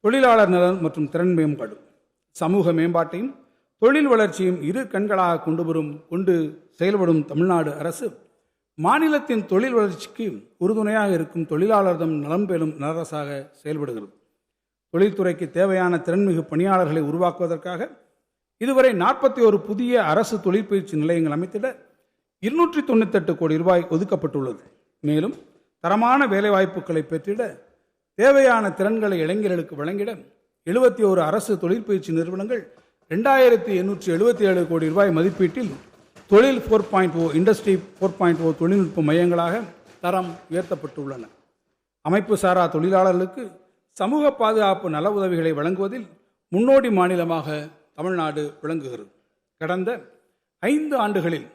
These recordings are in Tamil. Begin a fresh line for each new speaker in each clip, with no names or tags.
தொழிலாளர் நலன் மற்றும் திறன் மேம்பாடு. சமூக மேம்பாட்டையும் தொழில் வளர்ச்சியும் இரு கண்களாக கொண்டு செயல்படும் தமிழ்நாடு அரசு மாநிலத்தின் தொழில் வளர்ச்சிக்கு உறுதுணையாக இருக்கும் தொழிலாளர்தம் நலம் பெறும் அரசாக செயல்படுகிறது. தொழில்துறைக்கு தேவையான திறன்மிகு பணியாளர்களை உருவாக்குவதற்காக இதுவரை 41 புதிய அரசு தொழிற்பயிற்சி நிலையங்கள் அமைத்திட 298 கோடி ரூபாய் ஒதுக்கப்பட்டுள்ளது. மேலும் தரமான வேலைவாய்ப்புகளை பெற்றிட தேவையான திறன்களை இளைஞர்களுக்கு வழங்கிட 71 அரசு தொழிற்பயிற்சி நிறுவனங்கள் 2877 கோடி ரூபாய் மதிப்பீட்டில் தொழில் 4.0 இண்டஸ்ட்ரி 4.0 தொழில்நுட்ப மையங்களாக தரம் உயர்த்தப்பட்டுள்ளன. அமைப்பு சாரா தொழிலாளர்களுக்கு சமூக பாதுகாப்பு நல உதவிகளை வழங்குவதில் முன்னோடி மாநிலமாக தமிழ்நாடு விளங்குகிறது. கடந்த 5 ஆண்டுகளில்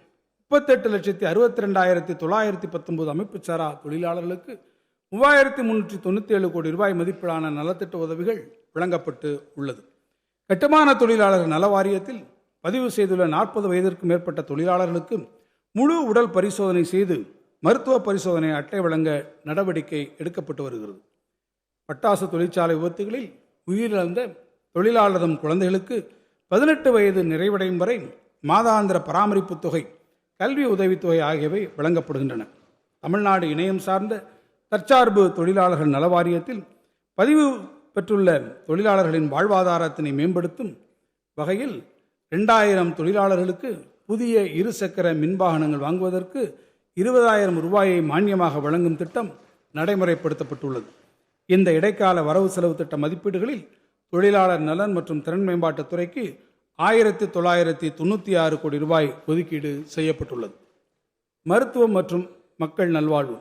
38,62,919 அமைப்பு சாரா தொழிலாளர்களுக்கு 3,397 கோடி ரூபாய் மதிப்பிலான நலத்திட்ட உதவிகள் வழங்கப்பட்டு உள்ளது. கட்டுமான தொழிலாளர் நல வாரியத்தில் பதிவு செய்துள்ள 40 வயதிற்கு மேற்பட்ட தொழிலாளர்களுக்கு முழு உடல் பரிசோதனை செய்து மருத்துவ பரிசோதனை அட்டை வழங்க நடவடிக்கை எடுக்கப்பட்டு வருகிறது. பட்டாசு தொழிற்சாலை விபத்துகளில் உயிரிழந்த தொழிலாளரும் குழந்தைகளுக்கு 18 வயது நிறைவடையும் வரை மாதாந்திர பராமரிப்பு தொகை, கல்வி உதவித்தொகை ஆகியவை வழங்கப்படுகின்றன. தமிழ்நாடு இணையம் சார்ந்த தற்சார்பு தொழிலாளர்கள் நல வாரியத்தில் பதிவு பெற்றுள்ள தொழிலாளர்களின் வாழ்வாதாரத்தினை மேம்படுத்தும் வகையில் 2000 தொழிலாளர்களுக்கு புதிய இருசக்கர மின்வாகனங்கள் வாங்குவதற்கு 20,000 ரூபாயை மானியமாக வழங்கும் திட்டம் நடைமுறைப்படுத்தப்பட்டுள்ளது. இந்த இடைக்கால வரவு செலவு திட்ட மதிப்பீடுகளில் தொழிலாளர் நலன் மற்றும் திறன் மேம்பாட்டுத் துறைக்கு 1996 கோடி ரூபாய் ஒதுக்கீடு செய்யப்பட்டுள்ளது. மருத்துவம் மற்றும் மக்கள் நல்வாழ்வு.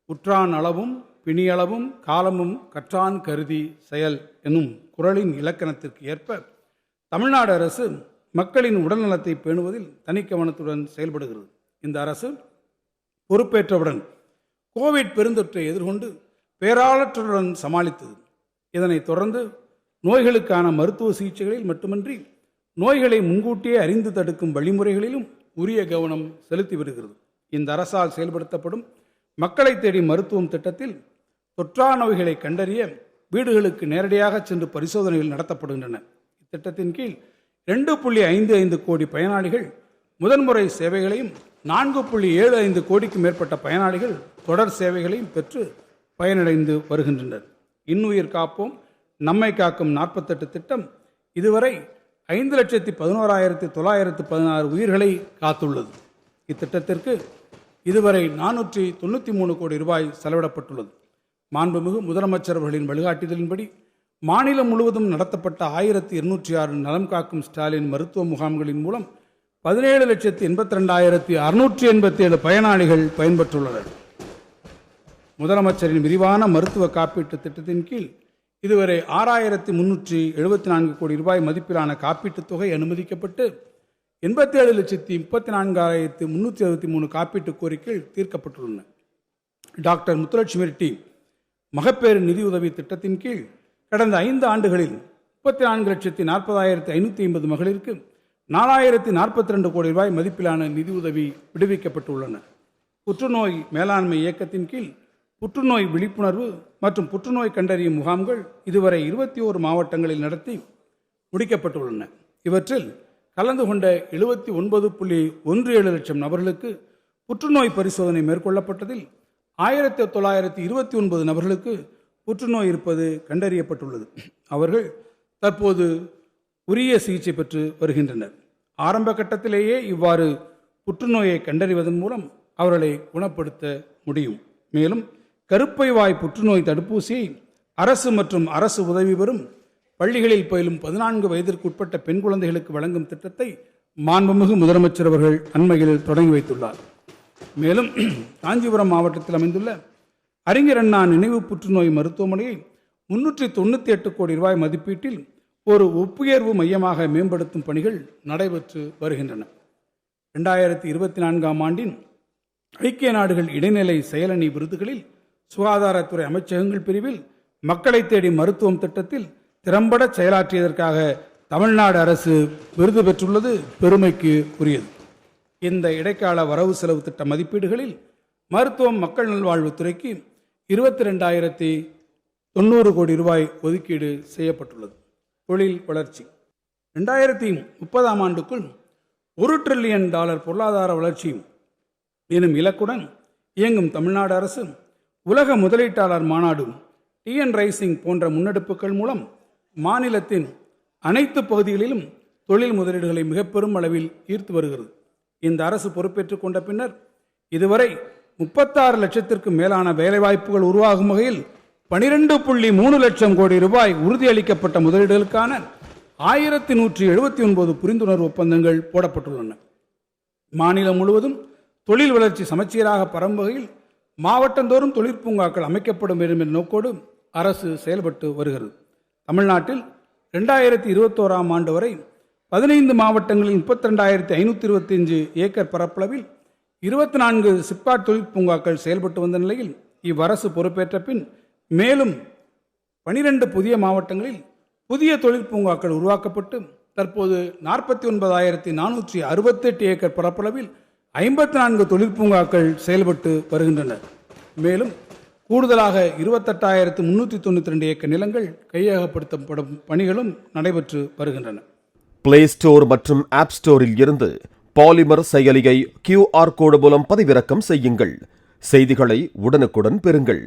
உற்றான் அளவும் பிணியளவும் காலமும் கற்றான் கருதி செயல் எனும் குறளின் இலக்கணத்திற்கு ஏற்ப தமிழ்நாடு அரசு மக்களின் உடல்நலத்தை பேணுவதில் தனிக்கவனத்துடன் செயல்படுகிறது. இந்த அரசு பொறுப்பேற்றவுடன் கோவிட் பெருந்தொற்றை எதிர்கொண்டு பேராளற்றுடன் சமாளித்தது. இதனைத் தொடர்ந்து நோய்களுக்கான மருத்துவ சிகிச்சைகளில் மட்டுமின்றி நோய்களை முன்கூட்டியே அறிந்து தடுக்கும் வழிமுறைகளிலும் உரிய கவனம் செலுத்தி வருகிறது. இந்த அரசால் செயல்படுத்தப்படும் மக்களை தேடி மருத்துவம் திட்டத்தில் தொற்றா நோய்களை கண்டறிய வீடுகளுக்கு நேரடியாக சென்று பரிசோதனைகள் நடத்தப்படுகின்றன. இத்திட்டத்தின் கீழ் 2.55 கோடி பயனாளிகள் முதன்முறை சேவைகளையும் 4.75 கோடிக்கு மேற்பட்ட பயனாளிகள் தொடர் சேவைகளையும் பெற்று பயனடைந்து வருகின்றனர். இன்னுயிர் காப்போம் நம்மை காக்கும் 48 திட்டம் இதுவரை 5,11,916 உயிர்களை காத்துள்ளது. இத்திட்டத்திற்கு இதுவரை 493 கோடி ரூபாய் செலவிடப்பட்டுள்ளது. மாண்புமிகு முதலமைச்சர் அவர்களின் வழிகாட்டுதலின்படி மாநிலம் முழுவதும் நடத்தப்பட்ட 1206 நலம் காக்கும் ஸ்டாலின் மருத்துவ முகாம்களின் மூலம் 17,82,687 பயனாளிகள் பயன்பெற்றுள்ளனர். முதலமைச்சரின் விரிவான மருத்துவ காப்பீட்டு திட்டத்தின் கீழ் இதுவரை 6,374 கோடி ரூபாய் மதிப்பிலான காப்பீட்டுத் தொகை அனுமதிக்கப்பட்டு 87,34,363 காப்பீட்டு கோரிக்கைகள் தீர்க்கப்பட்டுள்ளன. டாக்டர் முத்துலட்சுமி ரெட்டி மகப்பேறு நிதி உதவி திட்டத்தின் கீழ் கடந்த 5 ஆண்டுகளில் 34,40,550 மகளிருக்கு 4,042 கோடி ரூபாய் மதிப்பிலான நிதி உதவி விடுவிக்கப்பட்டுள்ளன. புற்றுநோய் மேலாண்மை இயக்கத்தின் கீழ் புற்றுநோய் விழிப்புணர்வு மற்றும் புற்றுநோய் கண்டறியும் முகாம்கள் இதுவரை 21 மாவட்டங்களில் நடத்தி முடிக்கப்பட்டுள்ளன. இவற்றில் கலந்து கொண்ட 79.17 லட்சம் நபர்களுக்கு புற்றுநோய் பரிசோதனை மேற்கொள்ளப்பட்டதில் 1929 நபர்களுக்கு புற்றுநோய் இருப்பது கண்டறியப்பட்டுள்ளது. அவர்கள் தற்போது உரிய சிகிச்சை பெற்று வருகின்றனர். ஆரம்ப கட்டத்திலேயே இவ்வாறு புற்றுநோயை கண்டறிவதன் மூலம் அவர்களை குணப்படுத்த முடியும். மேலும் கருப்பை வாய் புற்றுநோய் தடுப்பூசியை அரசு மற்றும் அரசு உதவி பெறும் பள்ளிகளில் பயிலும் 14 வயதிற்கு உட்பட்ட பெண் குழந்தைகளுக்கு வழங்கும் திட்டத்தை மாண்புமிகு முதலமைச்சர் அவர்கள் அண்மையில் தொடங்கி வைத்துள்ளார். மேலும் காஞ்சிபுரம் மாவட்டத்தில் அமைந்துள்ள அறிஞர் அண்ணா நினைவு புற்றுநோய் மருத்துவமனையை 398 கோடி ரூபாய் மதிப்பீட்டில் ஒரு ஒப்புயர்வு மையமாக மேம்படுத்தும் பணிகள் நடைபெற்று வருகின்றன. 2024 ஆண்டின் ஐக்கிய நாடுகள் இடைநிலை செயலணி விருதுகளில் சுகாதாரத்துறை அமைச்சகங்கள் பிரிவில் மக்களை தேடி மருத்துவம் திட்டத்தில் திறம்பட செயலாற்றியதற்காக தமிழ்நாடு அரசு விருது பெற்றுள்ளது பெருமைக்கு உரியது. இந்த இடைக்கால வரவு செலவு திட்ட மதிப்பீடுகளில் மருத்துவம் மக்கள் நல்வாழ்வுத்துறைக்கு 90 கோடி ரூபாய் ஒதுக்கீடு செய்யப்பட்டுள்ளது. தொழில் வளர்ச்சி 2030ஆம் ஆண்டுக்குள் $1 டிரில்லியன் பொருளாதார வளர்ச்சி எனும் இலக்குடன் இயங்கும் தமிழ்நாடு அரசு உலக முதலீட்டாளர் மாநாடு, TN ரைசிங் போன்ற முன்னெடுப்புகள் மூலம் மாநிலத்தின் அனைத்து பகுதிகளிலும் தொழில் முதலீடுகளை மிக பெரும் அளவில் ஈர்த்து வருகிறது. இந்த அரசு பொறுப்பேற்றுக் கொண்ட பின்னர் இதுவரை 36 லட்சத்திற்கும் மேலான வேலைவாய்ப்புகள் உருவாகும் வகையில் 12.3 லட்சம் கோடி ரூபாய் உறுதியளிக்கப்பட்ட முதலீடுகளுக்கான 1179 புரிந்துணர்வு ஒப்பந்தங்கள் போடப்பட்டுள்ளன. மாநிலம் முழுவதும் தொழில் வளர்ச்சி சமச்சீராக பரவும் வகையில் மாவட்டந்தோறும் தொழிற்பூங்காக்கள் அமைக்கப்படும் வேண்டும் என்ற நோக்கோடு அரசு செயல்பட்டு வருகிறது. தமிழ்நாட்டில் 2021ஆம் ஆண்டு வரை 15 மாவட்டங்களில் 32,525 ஏக்கர் பரப்பளவில் 24 சிப்காட் தொழிற்பூங்காக்கள் செயல்பட்டு வந்த நிலையில் இவ்வரசு பொறுப்பேற்ற பின் மேலும் 12 புதிய மாவட்டங்களில் புதிய தொழிற்பூங்காக்கள் உருவாக்கப்பட்டு தற்போது 49,468 ஏக்கர் பரப்பளவில் 54 தொழிற்பூங்காக்கள் செயல்பட்டு வருகின்றன. மேலும் கூடுதலாக 28,392 ஏக்கர் நிலங்கள் கையகப்படுத்தப்படும் பணிகளும் நடைபெற்று வருகின்றன.
பிளே ஸ்டோர் மற்றும் ஆப் ஸ்டோரில் இருந்து பாலிமர் செயலியை QR கோடு மூலம் பதிவிறக்கம் செய்யுங்கள். செய்திகளை உடனுக்குடன் பெறுங்கள்.